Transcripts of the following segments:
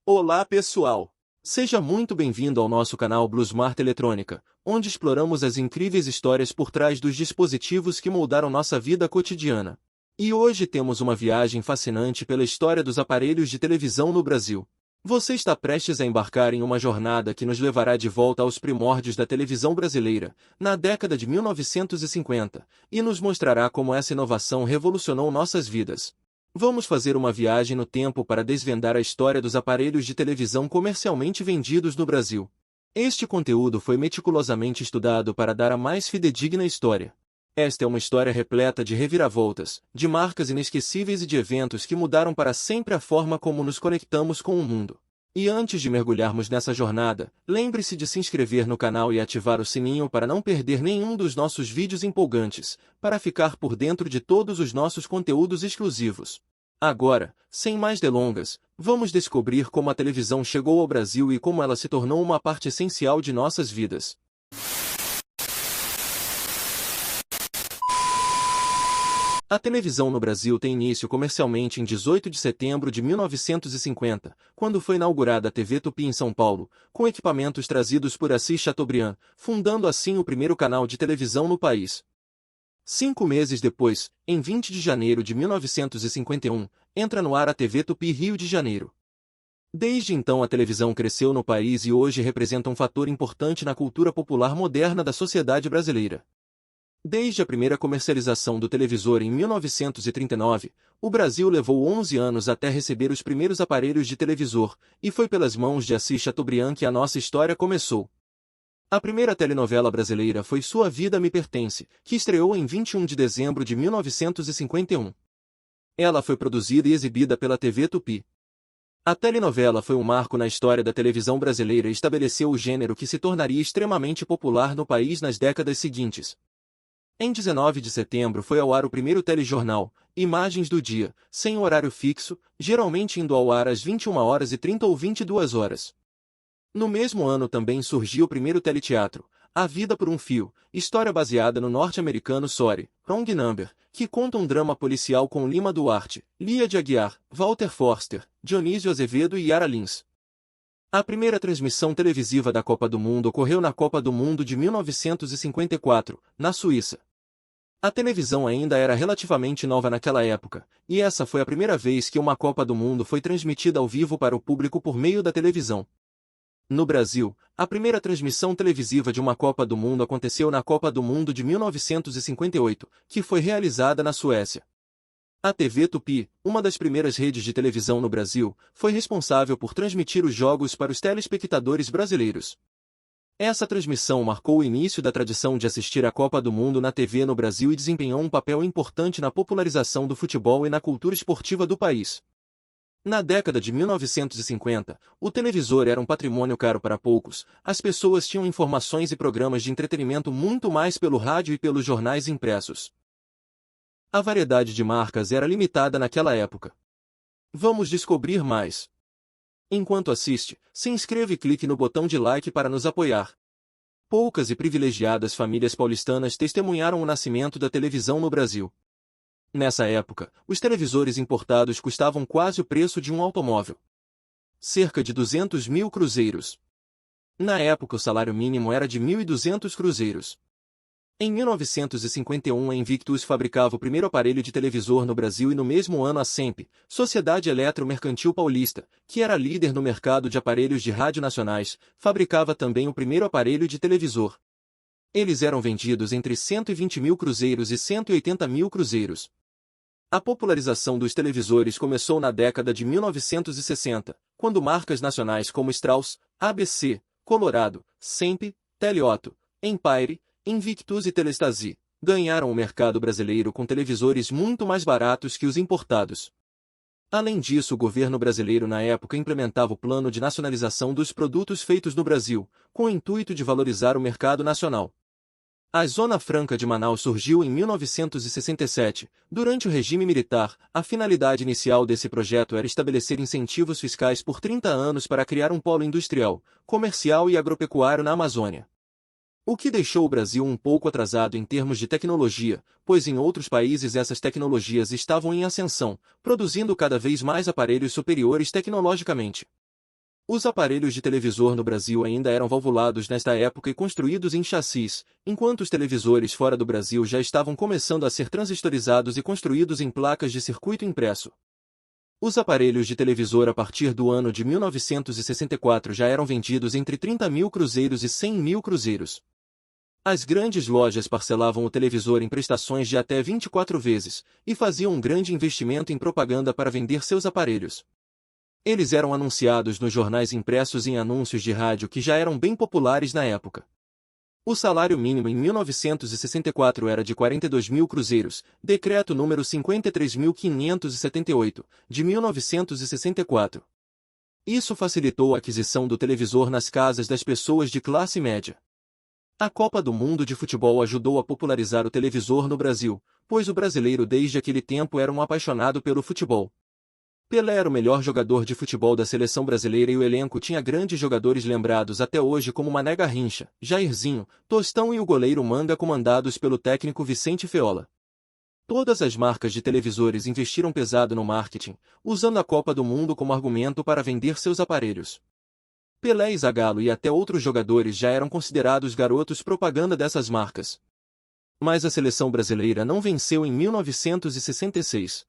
Olá pessoal! Seja muito bem-vindo ao nosso canal Bluesmart Eletrônica, onde exploramos as incríveis histórias por trás dos dispositivos que moldaram nossa vida cotidiana. E hoje temos uma viagem fascinante pela história dos aparelhos de televisão no Brasil. Você está prestes a embarcar em uma jornada que nos levará de volta aos primórdios da televisão brasileira, na década de 1950, e nos mostrará como essa inovação revolucionou nossas vidas. Vamos fazer uma viagem no tempo para desvendar a história dos aparelhos de televisão comercialmente vendidos no Brasil. Este conteúdo foi meticulosamente estudado para dar a mais fidedigna história. Esta é uma história repleta de reviravoltas, de marcas inesquecíveis e de eventos que mudaram para sempre a forma como nos conectamos com o mundo. E antes de mergulharmos nessa jornada, lembre-se de se inscrever no canal e ativar o sininho para não perder nenhum dos nossos vídeos empolgantes, para ficar por dentro de todos os nossos conteúdos exclusivos. Agora, sem mais delongas, vamos descobrir como a televisão chegou ao Brasil e como ela se tornou uma parte essencial de nossas vidas. A televisão no Brasil tem início comercialmente em 18 de setembro de 1950, quando foi inaugurada a TV Tupi em São Paulo, com equipamentos trazidos por Assis Chateaubriand, fundando assim o primeiro canal de televisão no país. 5 meses depois, em 20 de janeiro de 1951, entra no ar a TV Tupi Rio de Janeiro. Desde então a televisão cresceu no país e hoje representa um fator importante na cultura popular moderna da sociedade brasileira. Desde a primeira comercialização do televisor em 1939, o Brasil levou 11 anos até receber os primeiros aparelhos de televisor, e foi pelas mãos de Assis Chateaubriand que a nossa história começou. A primeira telenovela brasileira foi Sua Vida Me Pertence, que estreou em 21 de dezembro de 1951. Ela foi produzida e exibida pela TV Tupi. A telenovela foi um marco na história da televisão brasileira e estabeleceu o gênero que se tornaria extremamente popular no país nas décadas seguintes. Em 19 de setembro foi ao ar o primeiro telejornal, Imagens do Dia, sem horário fixo, geralmente indo ao ar às 21h30 ou 22h. No mesmo ano também surgiu o primeiro teleteatro, A Vida por um Fio, história baseada no norte-americano Sorry, Wrong Number, que conta um drama policial com Lima Duarte, Lia de Aguiar, Walter Forster, Dionísio Azevedo e Yara Lins. A primeira transmissão televisiva da Copa do Mundo ocorreu na Copa do Mundo de 1954, na Suíça. A televisão ainda era relativamente nova naquela época, e essa foi a primeira vez que uma Copa do Mundo foi transmitida ao vivo para o público por meio da televisão. No Brasil, a primeira transmissão televisiva de uma Copa do Mundo aconteceu na Copa do Mundo de 1958, que foi realizada na Suécia. A TV Tupi, uma das primeiras redes de televisão no Brasil, foi responsável por transmitir os jogos para os telespectadores brasileiros. Essa transmissão marcou o início da tradição de assistir a Copa do Mundo na TV no Brasil e desempenhou um papel importante na popularização do futebol e na cultura esportiva do país. Na década de 1950, o televisor era um patrimônio caro para poucos, as pessoas tinham informações e programas de entretenimento muito mais pelo rádio e pelos jornais impressos. A variedade de marcas era limitada naquela época. Vamos descobrir mais. Enquanto assiste, se inscreva e clique no botão de like para nos apoiar. Poucas e privilegiadas famílias paulistanas testemunharam o nascimento da televisão no Brasil. Nessa época, os televisores importados custavam quase o preço de um automóvel. Cerca de 200 mil cruzeiros. Na época o salário mínimo era de 1.200 cruzeiros. Em 1951 a Invictus fabricava o primeiro aparelho de televisor no Brasil e no mesmo ano a SEMP, Sociedade Eletromercantil Paulista, que era líder no mercado de aparelhos de rádio nacionais, fabricava também o primeiro aparelho de televisor. Eles eram vendidos entre 120 mil cruzeiros e 180 mil cruzeiros. A popularização dos televisores começou na década de 1960, quando marcas nacionais como Strauss, ABC, Colorado, SEMP, Teleotto, Empire, Invictus e Telestasi ganharam o mercado brasileiro com televisores muito mais baratos que os importados. Além disso, o governo brasileiro na época implementava o plano de nacionalização dos produtos feitos no Brasil, com o intuito de valorizar o mercado nacional. A Zona Franca de Manaus surgiu em 1967. Durante o regime militar, a finalidade inicial desse projeto era estabelecer incentivos fiscais por 30 anos para criar um polo industrial, comercial e agropecuário na Amazônia. O que deixou o Brasil um pouco atrasado em termos de tecnologia, pois em outros países essas tecnologias estavam em ascensão, produzindo cada vez mais aparelhos superiores tecnologicamente. Os aparelhos de televisor no Brasil ainda eram valvulados nesta época e construídos em chassis, enquanto os televisores fora do Brasil já estavam começando a ser transistorizados e construídos em placas de circuito impresso. Os aparelhos de televisor a partir do ano de 1964 já eram vendidos entre 30 mil cruzeiros e 100 mil cruzeiros. As grandes lojas parcelavam o televisor em prestações de até 24 vezes, e faziam um grande investimento em propaganda para vender seus aparelhos. Eles eram anunciados nos jornais impressos e em anúncios de rádio que já eram bem populares na época. O salário mínimo em 1964 era de 42 mil cruzeiros, decreto número 53.578, de 1964. Isso facilitou a aquisição do televisor nas casas das pessoas de classe média. A Copa do Mundo de Futebol ajudou a popularizar o televisor no Brasil, pois o brasileiro desde aquele tempo era um apaixonado pelo futebol. Pelé era o melhor jogador de futebol da seleção brasileira e o elenco tinha grandes jogadores lembrados até hoje como Mané Garrincha, Jairzinho, Tostão e o goleiro Manga comandados pelo técnico Vicente Feola. Todas as marcas de televisores investiram pesado no marketing, usando a Copa do Mundo como argumento para vender seus aparelhos. Pelé e Zagallo e até outros jogadores já eram considerados garotos propaganda dessas marcas. Mas a seleção brasileira não venceu em 1966.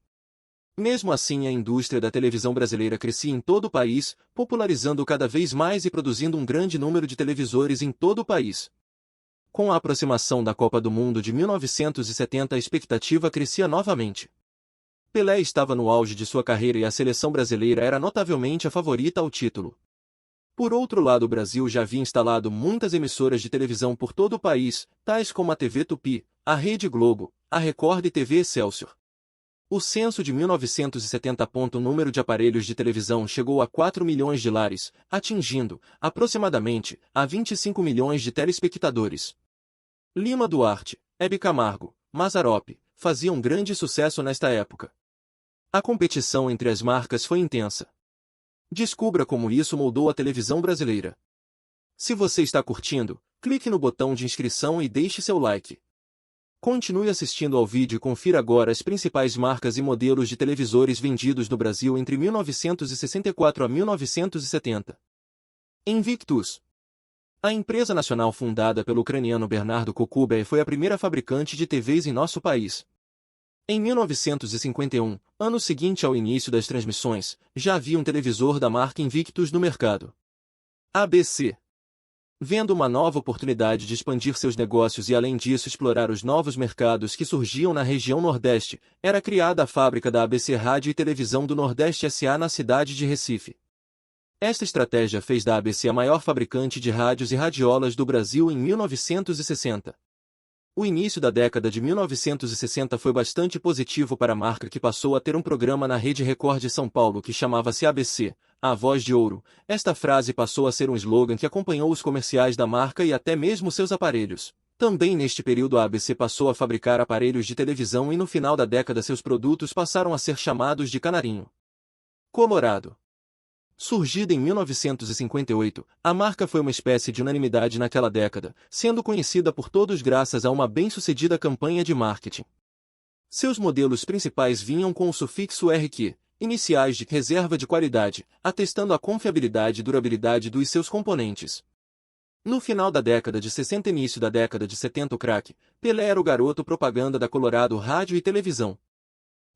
Mesmo assim, a indústria da televisão brasileira crescia em todo o país, popularizando cada vez mais e produzindo um grande número de televisores em todo o país. Com a aproximação da Copa do Mundo de 1970, a expectativa crescia novamente. Pelé estava no auge de sua carreira e a seleção brasileira era notavelmente a favorita ao título. Por outro lado, o Brasil já havia instalado muitas emissoras de televisão por todo o país, tais como a TV Tupi, a Rede Globo, a Record e TV Excelsior. O censo de 1970 aponta o número de aparelhos de televisão chegou a 4 milhões de lares, atingindo, aproximadamente, a 25 milhões de telespectadores. Lima Duarte, Hebe Camargo, Mazzaropi, faziam grande sucesso nesta época. A competição entre as marcas foi intensa. Descubra como isso moldou a televisão brasileira. Se você está curtindo, clique no botão de inscrição e deixe seu like. Continue assistindo ao vídeo e confira agora as principais marcas e modelos de televisores vendidos no Brasil entre 1964 a 1970. Invictus. A empresa nacional fundada pelo ucraniano Bernardo Kokuba foi a primeira fabricante de TVs em nosso país. Em 1951, ano seguinte ao início das transmissões, já havia um televisor da marca Invictus no mercado. ABC. Vendo uma nova oportunidade de expandir seus negócios e além disso explorar os novos mercados que surgiam na região Nordeste, era criada a fábrica da ABC Rádio e Televisão do Nordeste S.A. na cidade de Recife. Esta estratégia fez da ABC a maior fabricante de rádios e radiolas do Brasil em 1960. O início da década de 1960 foi bastante positivo para a marca que passou a ter um programa na Rede Record de São Paulo que chamava-se ABC, a Voz de Ouro. Esta frase passou a ser um slogan que acompanhou os comerciais da marca e até mesmo seus aparelhos. Também neste período a ABC passou a fabricar aparelhos de televisão e no final da década seus produtos passaram a ser chamados de Canarinho. Colorado. Surgida em 1958, a marca foi uma espécie de unanimidade naquela década, sendo conhecida por todos graças a uma bem-sucedida campanha de marketing. Seus modelos principais vinham com o sufixo RQ, iniciais de reserva de qualidade, atestando a confiabilidade e durabilidade dos seus componentes. No final da década de 60 e início da década de 70 o craque, Pelé era o garoto propaganda da Colorado Rádio e Televisão.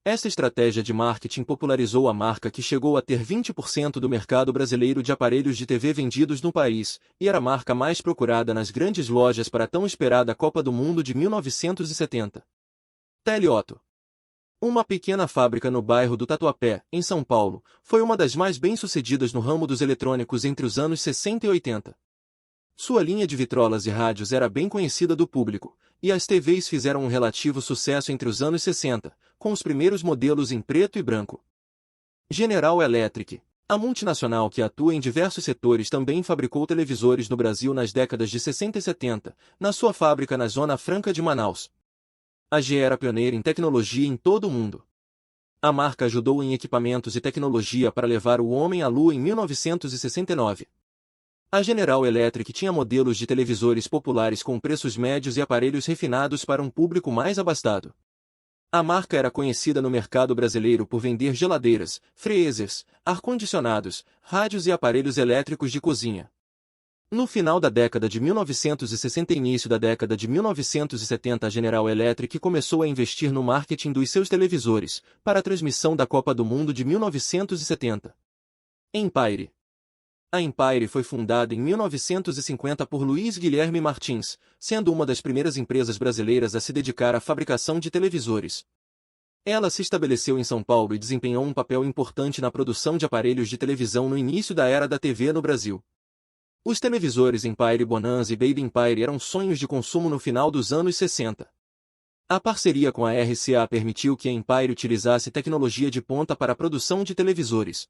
Esta estratégia de marketing popularizou a marca que chegou a ter 20% do mercado brasileiro de aparelhos de TV vendidos no país, e era a marca mais procurada nas grandes lojas para a tão esperada Copa do Mundo de 1970. Teleotto. Uma pequena fábrica no bairro do Tatuapé, em São Paulo, foi uma das mais bem-sucedidas no ramo dos eletrônicos entre os anos 60 e 80. Sua linha de vitrolas e rádios era bem conhecida do público, e as TVs fizeram um relativo sucesso entre os anos 60, com os primeiros modelos em preto e branco. General Electric. A multinacional que atua em diversos setores também fabricou televisores no Brasil nas décadas de 60 e 70, na sua fábrica na Zona Franca de Manaus. A GE era pioneira em tecnologia em todo o mundo. A marca ajudou em equipamentos e tecnologia para levar o homem à Lua em 1969. A General Electric tinha modelos de televisores populares com preços médios e aparelhos refinados para um público mais abastado. A marca era conhecida no mercado brasileiro por vender geladeiras, freezers, ar-condicionados, rádios e aparelhos elétricos de cozinha. No final da década de 1960 e início da década de 1970, a General Electric começou a investir no marketing dos seus televisores, para a transmissão da Copa do Mundo de 1970. Empire. A Empire foi fundada em 1950 por Luiz Guilherme Martins, sendo uma das primeiras empresas brasileiras a se dedicar à fabricação de televisores. Ela se estabeleceu em São Paulo e desempenhou um papel importante na produção de aparelhos de televisão no início da era da TV no Brasil. Os televisores Empire Bonanza e Baby Empire eram sonhos de consumo no final dos anos 60. A parceria com a RCA permitiu que a Empire utilizasse tecnologia de ponta para a produção de televisores.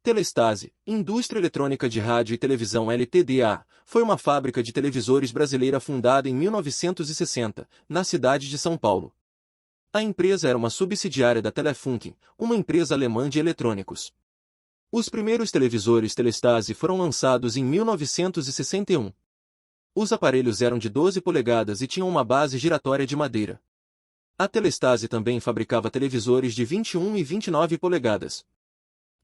Telestase, Indústria Eletrônica de Rádio e Televisão Ltda, foi uma fábrica de televisores brasileira fundada em 1960, na cidade de São Paulo. A empresa era uma subsidiária da Telefunken, uma empresa alemã de eletrônicos. Os primeiros televisores Telestase foram lançados em 1961. Os aparelhos eram de 12 polegadas e tinham uma base giratória de madeira. A Telestase também fabricava televisores de 21 e 29 polegadas.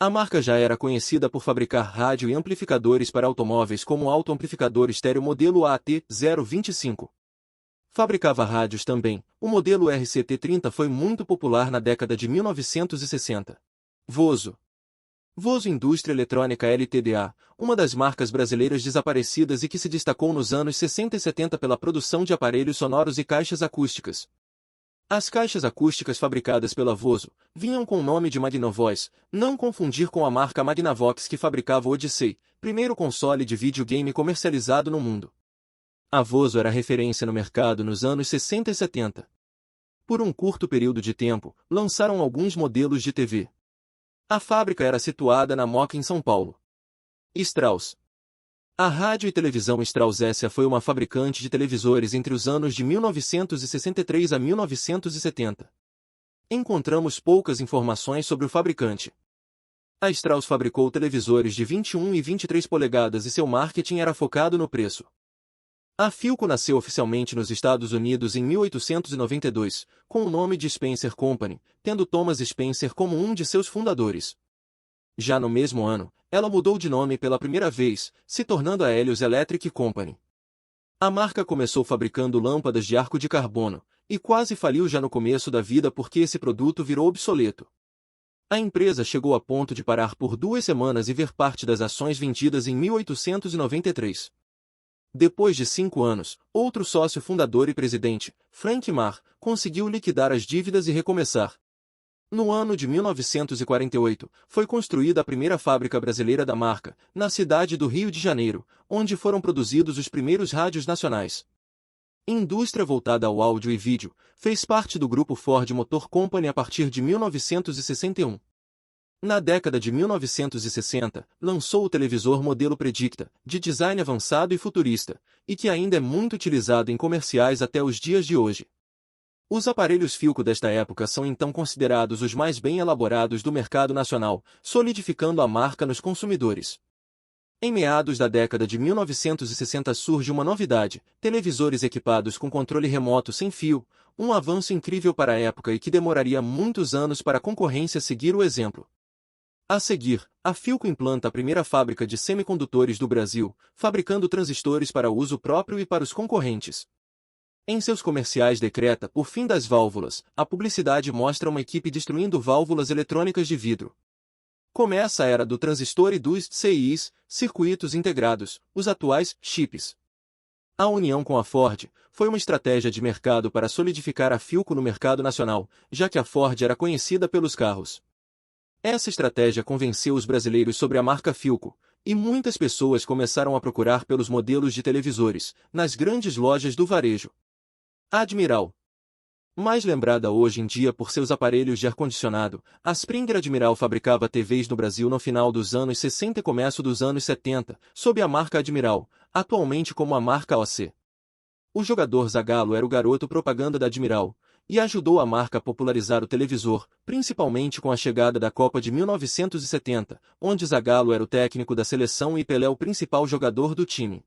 A marca já era conhecida por fabricar rádio e amplificadores para automóveis como o autoamplificador estéreo modelo AT025. Fabricava rádios também. O modelo RCT30 foi muito popular na década de 1960. Vozo. Vozo Indústria Eletrônica Ltda, uma das marcas brasileiras desaparecidas e que se destacou nos anos 60 e 70 pela produção de aparelhos sonoros e caixas acústicas. As caixas acústicas fabricadas pela Vozo vinham com o nome de Magnavox, não confundir com a marca Magnavox que fabricava o Odyssey, primeiro console de videogame comercializado no mundo. A Vozo era referência no mercado nos anos 60 e 70. Por um curto período de tempo, lançaram alguns modelos de TV. A fábrica era situada na Moca, em São Paulo. Strauss. A Rádio e Televisão Strauss S.A. foi uma fabricante de televisores entre os anos de 1963 a 1970. Encontramos poucas informações sobre o fabricante. A Strauss fabricou televisores de 21 e 23 polegadas e seu marketing era focado no preço. A Philco nasceu oficialmente nos Estados Unidos em 1892, com o nome de Spencer Company, tendo Thomas Spencer como um de seus fundadores. Já no mesmo ano, ela mudou de nome pela primeira vez, se tornando a Helios Electric Company. A marca começou fabricando lâmpadas de arco de carbono, e quase faliu já no começo da vida porque esse produto virou obsoleto. A empresa chegou a ponto de parar por 2 semanas e ver parte das ações vendidas em 1893. Depois de 5 anos, outro sócio fundador e presidente, Frank Marr, conseguiu liquidar as dívidas e recomeçar. No ano de 1948, foi construída a primeira fábrica brasileira da marca, na cidade do Rio de Janeiro, onde foram produzidos os primeiros rádios nacionais. Indústria voltada ao áudio e vídeo, fez parte do grupo Ford Motor Company a partir de 1961. Na década de 1960, lançou o televisor modelo Predicta, de design avançado e futurista, e que ainda é muito utilizado em comerciais até os dias de hoje. Os aparelhos Philco desta época são então considerados os mais bem elaborados do mercado nacional, solidificando a marca nos consumidores. Em meados da década de 1960 surge uma novidade: televisores equipados com controle remoto sem fio, um avanço incrível para a época e que demoraria muitos anos para a concorrência seguir o exemplo. A seguir, a Philco implanta a primeira fábrica de semicondutores do Brasil, fabricando transistores para uso próprio e para os concorrentes. Em seus comerciais decreta o fim das válvulas, a publicidade mostra uma equipe destruindo válvulas eletrônicas de vidro. Começa a era do transistor e dos CIs, circuitos integrados, os atuais chips. A união com a Ford foi uma estratégia de mercado para solidificar a Philco no mercado nacional, já que a Ford era conhecida pelos carros. Essa estratégia convenceu os brasileiros sobre a marca Philco, e muitas pessoas começaram a procurar pelos modelos de televisores, nas grandes lojas do varejo. Admiral. Mais lembrada hoje em dia por seus aparelhos de ar-condicionado, a Springer Admiral fabricava TVs no Brasil no final dos anos 60 e começo dos anos 70, sob a marca Admiral, atualmente como a marca OC. O jogador Zagallo era o garoto propaganda da Admiral, e ajudou a marca a popularizar o televisor, principalmente com a chegada da Copa de 1970, onde Zagallo era o técnico da seleção e Pelé o principal jogador do time.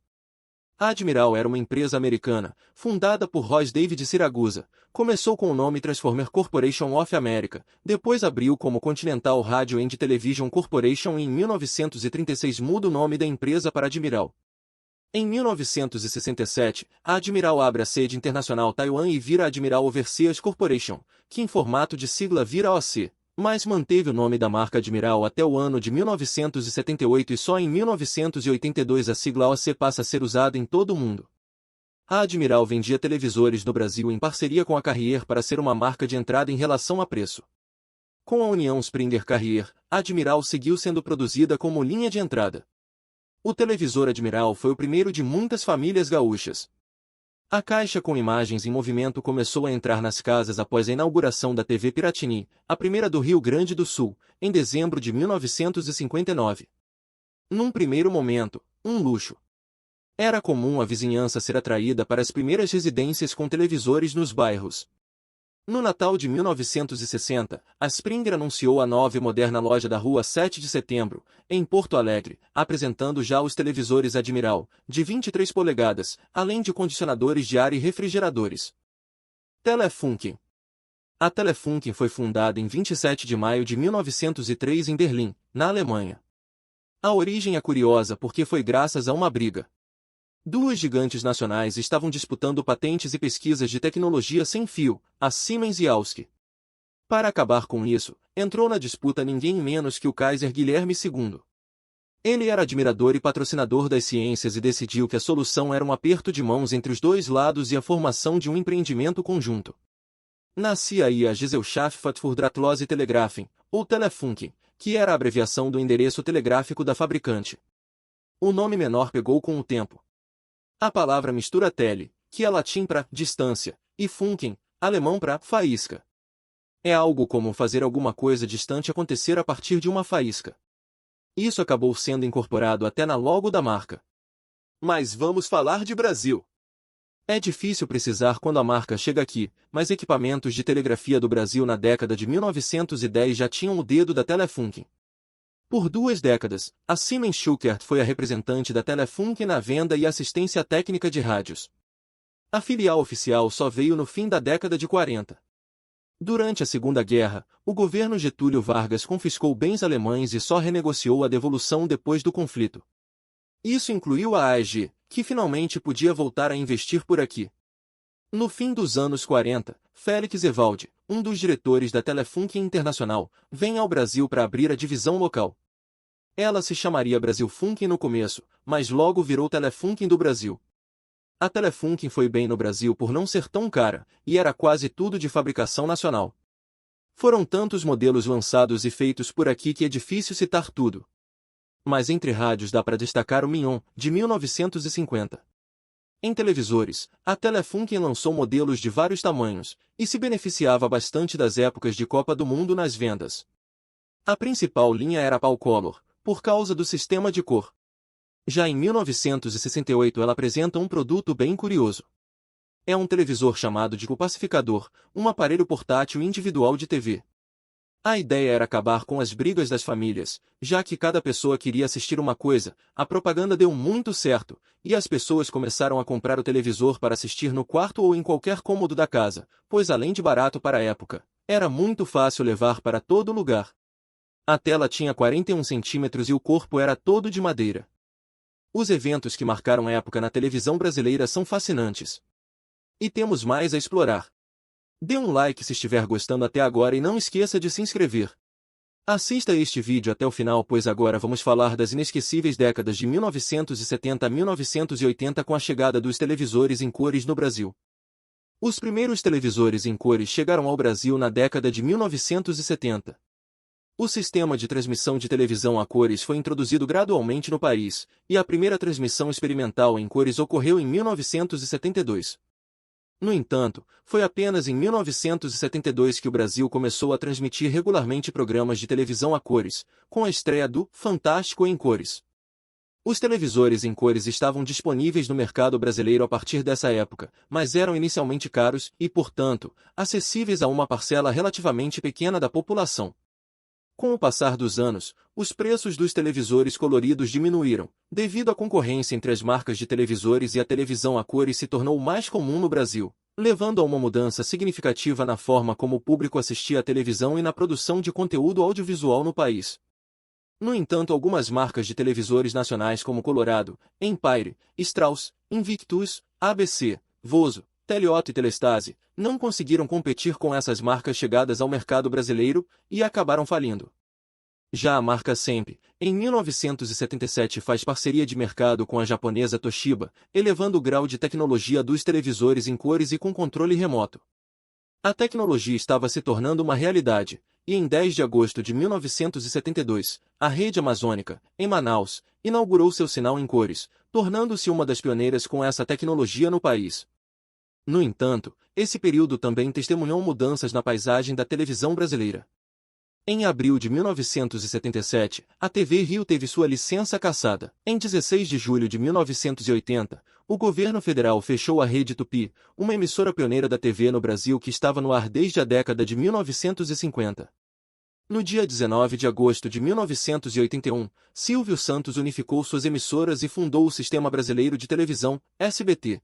A Admiral era uma empresa americana, fundada por Ross David Siragusa. Começou com o nome Transformer Corporation of America, depois abriu como Continental Radio and Television Corporation e em 1936 muda o nome da empresa para Admiral. Em 1967, a Admiral abre a sede internacional Taiwan e vira Admiral Overseas Corporation, que em formato de sigla vira OC, mas manteve o nome da marca Admiral até o ano de 1978 e só em 1982 a sigla OC passa a ser usada em todo o mundo. A Admiral vendia televisores no Brasil em parceria com a Carrier para ser uma marca de entrada em relação a preço. Com a união Springer-Carrier, a Admiral seguiu sendo produzida como linha de entrada. O televisor Admiral foi o primeiro de muitas famílias gaúchas. A caixa com imagens em movimento começou a entrar nas casas após a inauguração da TV Piratini, a primeira do Rio Grande do Sul, em dezembro de 1959. Num primeiro momento, um luxo. Era comum a vizinhança ser atraída para as primeiras residências com televisores nos bairros. No Natal de 1960, a Springer anunciou a nova e moderna loja da Rua 7 de Setembro, em Porto Alegre, apresentando já os televisores Admiral, de 23 polegadas, além de condicionadores de ar e refrigeradores. Telefunken. A Telefunken foi fundada em 27 de maio de 1903 em Berlim, na Alemanha. A origem é curiosa porque foi graças a uma briga. Duas gigantes nacionais estavam disputando patentes e pesquisas de tecnologia sem fio, a Siemens e Ausky. Para acabar com isso, entrou na disputa ninguém menos que o Kaiser Guilherme II. Ele era admirador e patrocinador das ciências e decidiu que a solução era um aperto de mãos entre os dois lados e a formação de um empreendimento conjunto. Nascia aí a Gesellschaft für Drahtlose Telegrafen, ou Telefunken, que era a abreviação do endereço telegráfico da fabricante. O nome menor pegou com o tempo. A palavra mistura tele, que é latim para distância, e funken, alemão para faísca. É algo como fazer alguma coisa distante acontecer a partir de uma faísca. Isso acabou sendo incorporado até na logo da marca. Mas vamos falar de Brasil. É difícil precisar quando a marca chega aqui, mas equipamentos de telegrafia do Brasil na década de 1910 já tinham o dedo da Telefunken. Por 2 décadas, a Siemens Schuckert foi a representante da Telefunken na venda e assistência técnica de rádios. A filial oficial só veio no fim da década de 40. Durante a Segunda Guerra, o governo Getúlio Vargas confiscou bens alemães e só renegociou a devolução depois do conflito. Isso incluiu a AEG, que finalmente podia voltar a investir por aqui. No fim dos anos 40, Félix Evaldi, um dos diretores da Telefunken Internacional, vem ao Brasil para abrir a divisão local. Ela se chamaria Brasilfunken no começo, mas logo virou Telefunken do Brasil. A Telefunken foi bem no Brasil por não ser tão cara, e era quase tudo de fabricação nacional. Foram tantos modelos lançados e feitos por aqui que é difícil citar tudo. Mas entre rádios dá para destacar o Mignon, de 1950. Em televisores, a Telefunken lançou modelos de vários tamanhos, e se beneficiava bastante das épocas de Copa do Mundo nas vendas. A principal linha era a Pau-Color, por causa do sistema de cor. Já em 1968 ela apresenta um produto bem curioso. É um televisor chamado de pacificador, um aparelho portátil individual de TV. A ideia era acabar com as brigas das famílias, já que cada pessoa queria assistir uma coisa, a propaganda deu muito certo, e as pessoas começaram a comprar o televisor para assistir no quarto ou em qualquer cômodo da casa, pois além de barato para a época, era muito fácil levar para todo lugar. A tela tinha 41 centímetros e o corpo era todo de madeira. Os eventos que marcaram a época na televisão brasileira são fascinantes. E temos mais a explorar. Dê um like se estiver gostando até agora e não esqueça de se inscrever. Assista este vídeo até o final pois agora vamos falar das inesquecíveis décadas de 1970 a 1980 com a chegada dos televisores em cores no Brasil. Os primeiros televisores em cores chegaram ao Brasil na década de 1970. O sistema de transmissão de televisão a cores foi introduzido gradualmente no país, e a primeira transmissão experimental em cores ocorreu em 1972. No entanto, foi apenas em 1972 que o Brasil começou a transmitir regularmente programas de televisão a cores, com a estreia do Fantástico em Cores. Os televisores em cores estavam disponíveis no mercado brasileiro a partir dessa época, mas eram inicialmente caros e, portanto, acessíveis a uma parcela relativamente pequena da população. Com o passar dos anos, os preços dos televisores coloridos diminuíram, devido à concorrência entre as marcas de televisores e a televisão a cores se tornou mais comum no Brasil, levando a uma mudança significativa na forma como o público assistia à televisão e na produção de conteúdo audiovisual no país. No entanto, algumas marcas de televisores nacionais como Colorado, Empire, Strauss, Invictus, ABC, Vozo, Teleotto e Telestase não conseguiram competir com essas marcas chegadas ao mercado brasileiro e acabaram falindo. Já a marca Sempre, em 1977 faz parceria de mercado com a japonesa Toshiba, elevando o grau de tecnologia dos televisores em cores e com controle remoto. A tecnologia estava se tornando uma realidade, e em 10 de agosto de 1972, a Rede Amazônica, em Manaus, inaugurou seu sinal em cores, tornando-se uma das pioneiras com essa tecnologia no país. No entanto, esse período também testemunhou mudanças na paisagem da televisão brasileira. Em abril de 1977, a TV Rio teve sua licença cassada. Em 16 de julho de 1980, o governo federal fechou a Rede Tupi, uma emissora pioneira da TV no Brasil que estava no ar desde a década de 1950. No dia 19 de agosto de 1981, Silvio Santos unificou suas emissoras e fundou o Sistema Brasileiro de Televisão, SBT.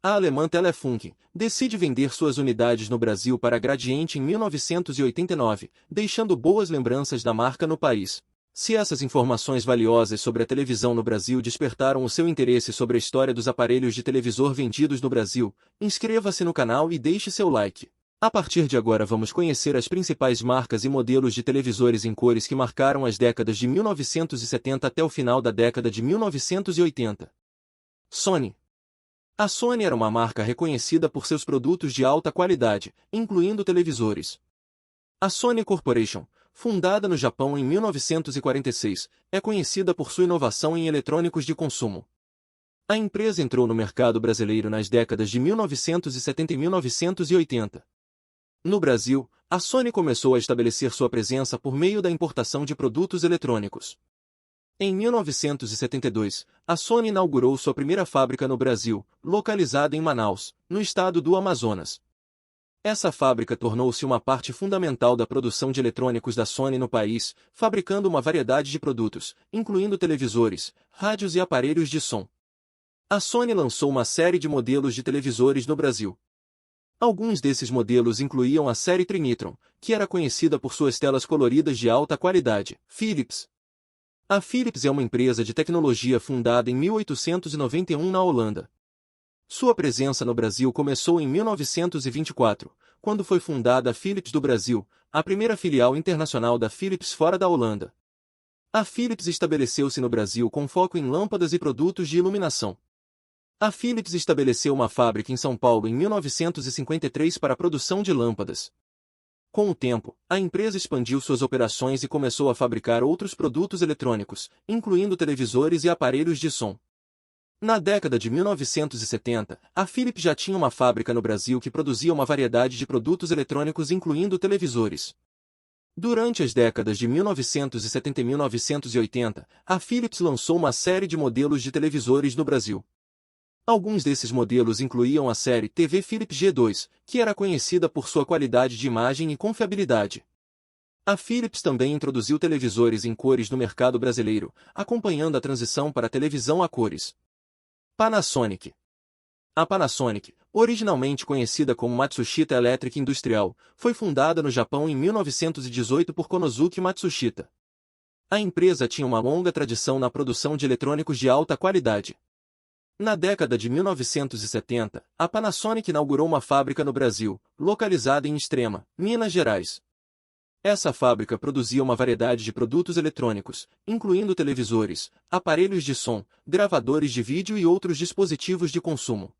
A alemã Telefunk decide vender suas unidades no Brasil para a Gradiente em 1989, deixando boas lembranças da marca no país. Se essas informações valiosas sobre a televisão no Brasil despertaram o seu interesse sobre a história dos aparelhos de televisor vendidos no Brasil, inscreva-se no canal e deixe seu like. A partir de agora vamos conhecer as principais marcas e modelos de televisores em cores que marcaram as décadas de 1970 até o final da década de 1980. Sony. A Sony era uma marca reconhecida por seus produtos de alta qualidade, incluindo televisores. A Sony Corporation, fundada no Japão em 1946, é conhecida por sua inovação em eletrônicos de consumo. A empresa entrou no mercado brasileiro nas décadas de 1970 e 1980. No Brasil, a Sony começou a estabelecer sua presença por meio da importação de produtos eletrônicos. Em 1972, a Sony inaugurou sua primeira fábrica no Brasil, localizada em Manaus, no estado do Amazonas. Essa fábrica tornou-se uma parte fundamental da produção de eletrônicos da Sony no país, fabricando uma variedade de produtos, incluindo televisores, rádios e aparelhos de som. A Sony lançou uma série de modelos de televisores no Brasil. Alguns desses modelos incluíam a série Trinitron, que era conhecida por suas telas coloridas de alta qualidade. Philips. A Philips é uma empresa de tecnologia fundada em 1891 na Holanda. Sua presença no Brasil começou em 1924, quando foi fundada a Philips do Brasil, a primeira filial internacional da Philips fora da Holanda. A Philips estabeleceu-se no Brasil com foco em lâmpadas e produtos de iluminação. A Philips estabeleceu uma fábrica em São Paulo em 1953 para a produção de lâmpadas. Com o tempo, a empresa expandiu suas operações e começou a fabricar outros produtos eletrônicos, incluindo televisores e aparelhos de som. Na década de 1970, a Philips já tinha uma fábrica no Brasil que produzia uma variedade de produtos eletrônicos incluindo televisores. Durante as décadas de 1970 e 1980, a Philips lançou uma série de modelos de televisores no Brasil. Alguns desses modelos incluíam a série TV Philips G2, que era conhecida por sua qualidade de imagem e confiabilidade. A Philips também introduziu televisores em cores no mercado brasileiro, acompanhando a transição para a televisão a cores. Panasonic. A Panasonic, originalmente conhecida como Matsushita Electric Industrial, foi fundada no Japão em 1918 por Konosuke Matsushita. A empresa tinha uma longa tradição na produção de eletrônicos de alta qualidade. Na década de 1970, a Panasonic inaugurou uma fábrica no Brasil, localizada em Extrema, Minas Gerais. Essa fábrica produzia uma variedade de produtos eletrônicos, incluindo televisores, aparelhos de som, gravadores de vídeo e outros dispositivos de consumo.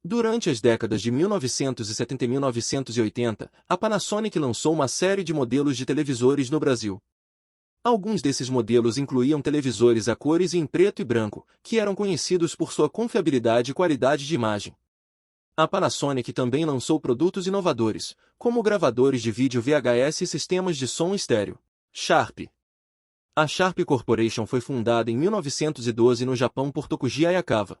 Durante as décadas de 1970 e 1980, a Panasonic lançou uma série de modelos de televisores no Brasil. Alguns desses modelos incluíam televisores a cores e em preto e branco, que eram conhecidos por sua confiabilidade e qualidade de imagem. A Panasonic também lançou produtos inovadores, como gravadores de vídeo VHS e sistemas de som estéreo. Sharp. A Sharp Corporation foi fundada em 1912 no Japão por Tokuji Ayakawa.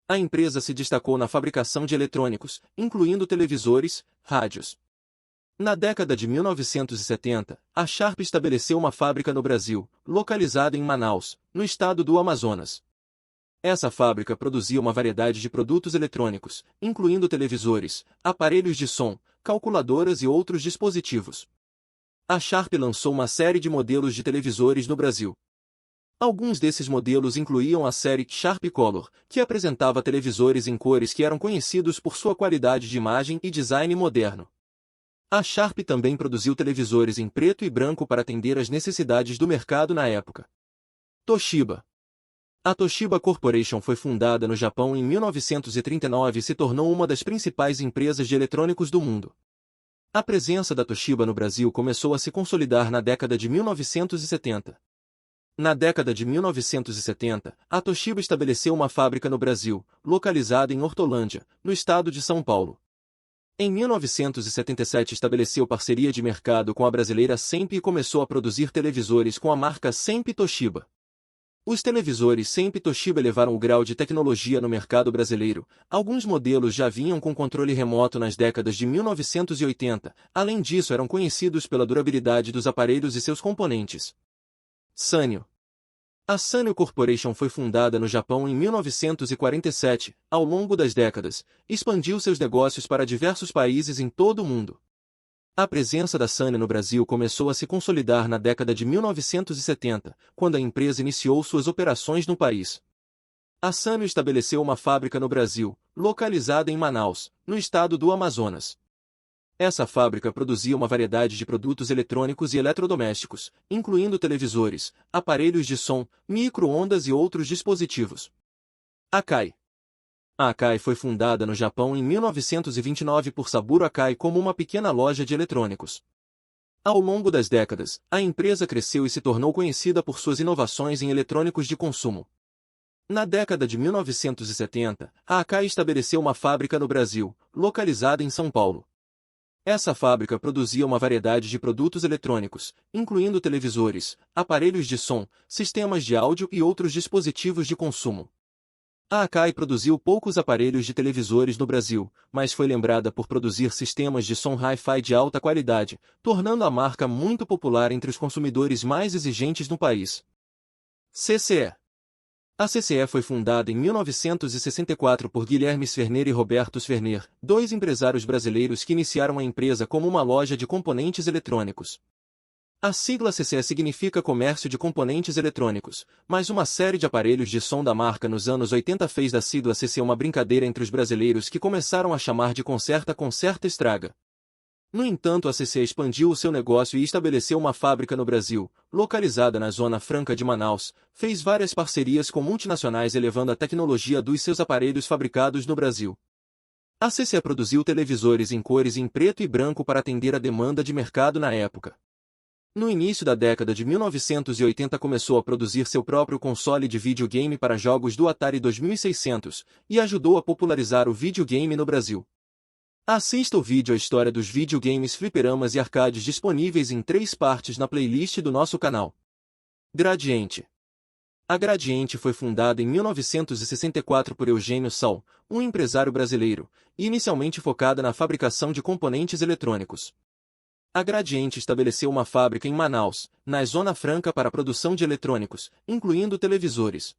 A empresa se destacou na fabricação de eletrônicos, incluindo televisores, rádios. Na década de 1970, a Sharp estabeleceu uma fábrica no Brasil, localizada em Manaus, no estado do Amazonas. Essa fábrica produzia uma variedade de produtos eletrônicos, incluindo televisores, aparelhos de som, calculadoras e outros dispositivos. A Sharp lançou uma série de modelos de televisores no Brasil. Alguns desses modelos incluíam a série Sharp Color, que apresentava televisores em cores que eram conhecidos por sua qualidade de imagem e design moderno. A Sharp também produziu televisores em preto e branco para atender às necessidades do mercado na época. Toshiba. A Toshiba Corporation foi fundada no Japão em 1939 e se tornou uma das principais empresas de eletrônicos do mundo. A presença da Toshiba no Brasil começou a se consolidar na década de 1970. Na década de 1970, a Toshiba estabeleceu uma fábrica no Brasil, localizada em Hortolândia, no estado de São Paulo. Em 1977 estabeleceu parceria de mercado com a brasileira Sempre e começou a produzir televisores com a marca Sempre Toshiba. Os televisores Sempre Toshiba elevaram o grau de tecnologia no mercado brasileiro. Alguns modelos já vinham com controle remoto nas décadas de 1980, além disso eram conhecidos pela durabilidade dos aparelhos e seus componentes. Sanyo. A Sanyo Corporation foi fundada no Japão em 1947. Ao longo das décadas, expandiu seus negócios para diversos países em todo o mundo. A presença da Sanyo no Brasil começou a se consolidar na década de 1970, quando a empresa iniciou suas operações no país. A Sanyo estabeleceu uma fábrica no Brasil, localizada em Manaus, no estado do Amazonas. Essa fábrica produzia uma variedade de produtos eletrônicos e eletrodomésticos, incluindo televisores, aparelhos de som, micro-ondas e outros dispositivos. Akai. A Akai foi fundada no Japão em 1929 por Saburo Akai como uma pequena loja de eletrônicos. Ao longo das décadas, a empresa cresceu e se tornou conhecida por suas inovações em eletrônicos de consumo. Na década de 1970, a Akai estabeleceu uma fábrica no Brasil, localizada em São Paulo. Essa fábrica produzia uma variedade de produtos eletrônicos, incluindo televisores, aparelhos de som, sistemas de áudio e outros dispositivos de consumo. A Akai produziu poucos aparelhos de televisores no Brasil, mas foi lembrada por produzir sistemas de som hi-fi de alta qualidade, tornando a marca muito popular entre os consumidores mais exigentes no país. CCE. A CCE foi fundada em 1964 por Guilherme Sverner e Roberto Sverner, dois empresários brasileiros que iniciaram a empresa como uma loja de componentes eletrônicos. A sigla CCE significa Comércio de Componentes Eletrônicos, mas uma série de aparelhos de som da marca nos anos 80 fez da sigla CCE uma brincadeira entre os brasileiros que começaram a chamar de Conserta Conserta Estraga. No entanto, a CCE expandiu o seu negócio e estabeleceu uma fábrica no Brasil, localizada na Zona Franca de Manaus, fez várias parcerias com multinacionais elevando a tecnologia dos seus aparelhos fabricados no Brasil. A CCE produziu televisores em cores em preto e branco para atender a demanda de mercado na época. No início da década de 1980 começou a produzir seu próprio console de videogame para jogos do Atari 2600, e ajudou a popularizar o videogame no Brasil. Assista o vídeo A História dos Videogames Fliperamas e Arcades disponíveis em 3 partes na playlist do nosso canal. Gradiente. A Gradiente foi fundada em 1964 por Eugênio Sal, um empresário brasileiro, e inicialmente focada na fabricação de componentes eletrônicos. A Gradiente estabeleceu uma fábrica em Manaus, na Zona Franca para a produção de eletrônicos, incluindo televisores.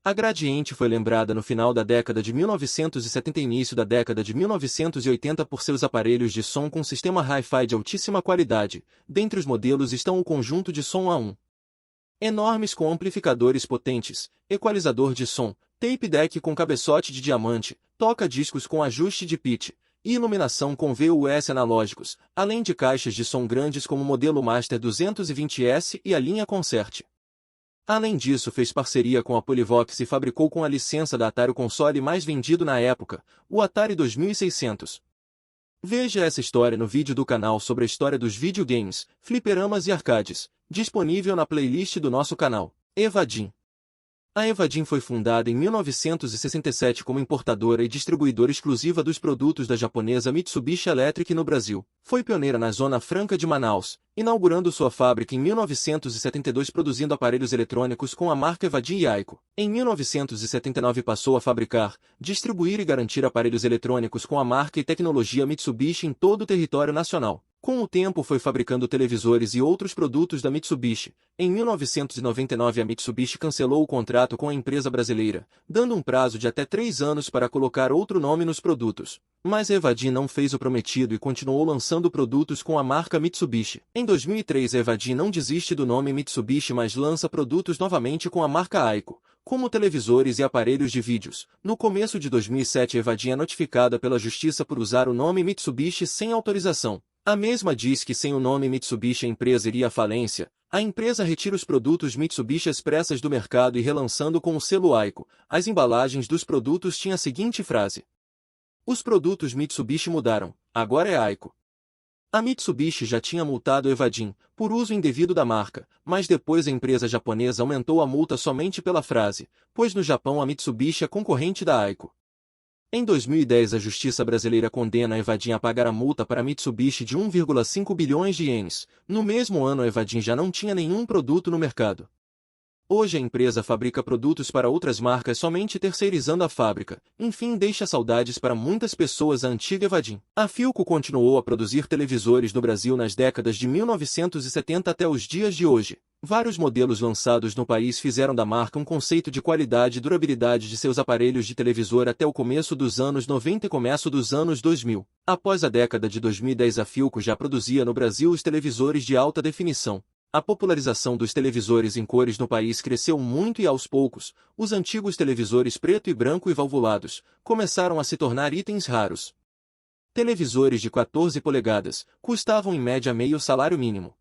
A Gradiente foi lembrada no final da década de 1970 e início da década de 1980 por seus aparelhos de som com sistema hi-fi de altíssima qualidade. Dentre os modelos estão o conjunto de som A1. Enormes com amplificadores potentes, equalizador de som, tape deck com cabeçote de diamante, toca-discos com ajuste de pitch, e iluminação com VUS analógicos, além de caixas de som grandes como o modelo Master 220S e a linha Concert. Além disso, fez parceria com a Polivox e fabricou com a licença da Atari o console mais vendido na época, o Atari 2600. Veja essa história no vídeo do canal sobre a história dos videogames, fliperamas e arcades, disponível na playlist do nosso canal. Evadim. A Evadim foi fundada em 1967 como importadora e distribuidora exclusiva dos produtos da japonesa Mitsubishi Electric no Brasil. Foi pioneira na Zona Franca de Manaus, inaugurando sua fábrica em 1972 produzindo aparelhos eletrônicos com a marca Evadim e Aiko. Em 1979 passou a fabricar, distribuir e garantir aparelhos eletrônicos com a marca e tecnologia Mitsubishi em todo o território nacional. Com o tempo foi fabricando televisores e outros produtos da Mitsubishi. Em 1999 a Mitsubishi cancelou o contrato com a empresa brasileira, dando um prazo de até 3 anos para colocar outro nome nos produtos. Mas a Evadin não fez o prometido e continuou lançando produtos com a marca Mitsubishi. Em 2003 a Evadin não desiste do nome Mitsubishi, mas lança produtos novamente com a marca Aiko, como televisores e aparelhos de vídeos. No começo de 2007 a Evadin é notificada pela justiça por usar o nome Mitsubishi sem autorização. A mesma diz que sem o nome Mitsubishi a empresa iria à falência. A empresa retira os produtos Mitsubishi Expressas do mercado e relançando com o selo Aiko. As embalagens dos produtos tinham a seguinte frase: os produtos Mitsubishi mudaram, agora é Aiko. A Mitsubishi já tinha multado a Evadin por uso indevido da marca, mas depois a empresa japonesa aumentou a multa somente pela frase, pois no Japão a Mitsubishi é concorrente da Aiko. Em 2010 a justiça brasileira condena a Evadin a pagar a multa para a Mitsubishi de 1,5 bilhões de ienes. No mesmo ano a Evadin já não tinha nenhum produto no mercado. Hoje a empresa fabrica produtos para outras marcas somente terceirizando a fábrica. Enfim, deixa saudades para muitas pessoas a antiga Evadin. A Philco continuou a produzir televisores no Brasil nas décadas de 1970 até os dias de hoje. Vários modelos lançados no país fizeram da marca um conceito de qualidade e durabilidade de seus aparelhos de televisor até o começo dos anos 90 e começo dos anos 2000. Após a década de 2010 a Philco já produzia no Brasil os televisores de alta definição. A popularização dos televisores em cores no país cresceu muito e aos poucos, os antigos televisores preto e branco e valvulados começaram a se tornar itens raros. Televisores de 14 polegadas custavam em média meio salário mínimo.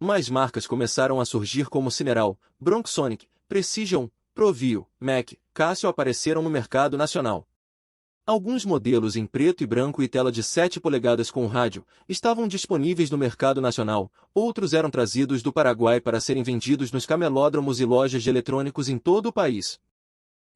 Mais marcas começaram a surgir como Cineral, Bronxsonic, Precision, Provio, Mac, Casio apareceram no mercado nacional. Alguns modelos em preto e branco e tela de 7 polegadas com rádio estavam disponíveis no mercado nacional, outros eram trazidos do Paraguai para serem vendidos nos camelódromos e lojas de eletrônicos em todo o país.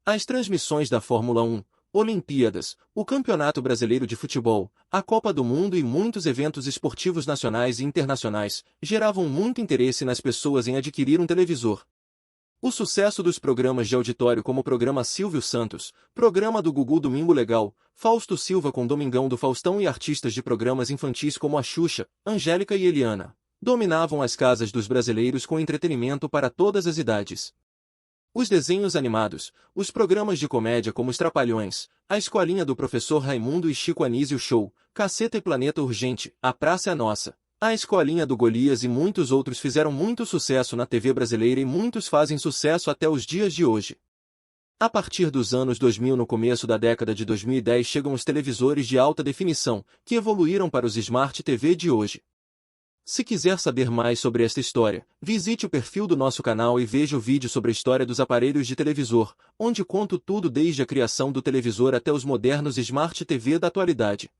As transmissões da Fórmula 1, Olimpíadas, o Campeonato Brasileiro de Futebol, a Copa do Mundo e muitos eventos esportivos nacionais e internacionais geravam muito interesse nas pessoas em adquirir um televisor. O sucesso dos programas de auditório como o programa Silvio Santos, programa do Gugu Domingo Legal, Fausto Silva com Domingão do Faustão e artistas de programas infantis como a Xuxa, Angélica e Eliana, dominavam as casas dos brasileiros com entretenimento para todas as idades. Os desenhos animados, os programas de comédia como Os Trapalhões, A Escolinha do Professor Raimundo e Chico Anísio Show, Caceta e Planeta Urgente, A Praça é Nossa, A Escolinha do Golias e muitos outros fizeram muito sucesso na TV brasileira e muitos fazem sucesso até os dias de hoje. A partir dos anos 2000 no começo da década de 2010 chegam os televisores de alta definição, que evoluíram para os Smart TV de hoje. Se quiser saber mais sobre esta história, visite o perfil do nosso canal e veja o vídeo sobre a história dos aparelhos de televisor, onde conto tudo desde a criação do televisor até os modernos Smart TV da atualidade.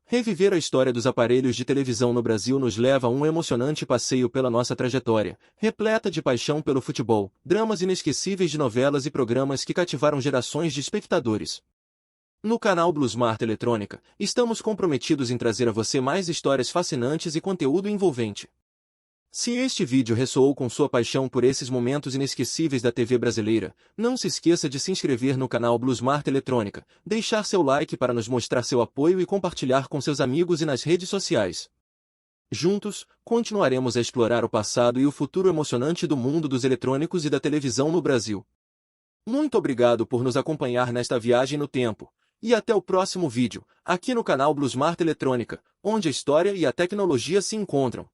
Reviver a história dos aparelhos de televisão no Brasil nos leva a um emocionante passeio pela nossa trajetória, repleta de paixão pelo futebol, dramas inesquecíveis de novelas e programas que cativaram gerações de espectadores. No canal Bluesmart Eletrônica, estamos comprometidos em trazer a você mais histórias fascinantes e conteúdo envolvente. Se este vídeo ressoou com sua paixão por esses momentos inesquecíveis da TV brasileira, não se esqueça de se inscrever no canal Bluesmart Eletrônica, deixar seu like para nos mostrar seu apoio e compartilhar com seus amigos e nas redes sociais. Juntos, continuaremos a explorar o passado e o futuro emocionante do mundo dos eletrônicos e da televisão no Brasil. Muito obrigado por nos acompanhar nesta viagem no tempo, e até o próximo vídeo, aqui no canal Bluesmart Eletrônica, onde a história e a tecnologia se encontram.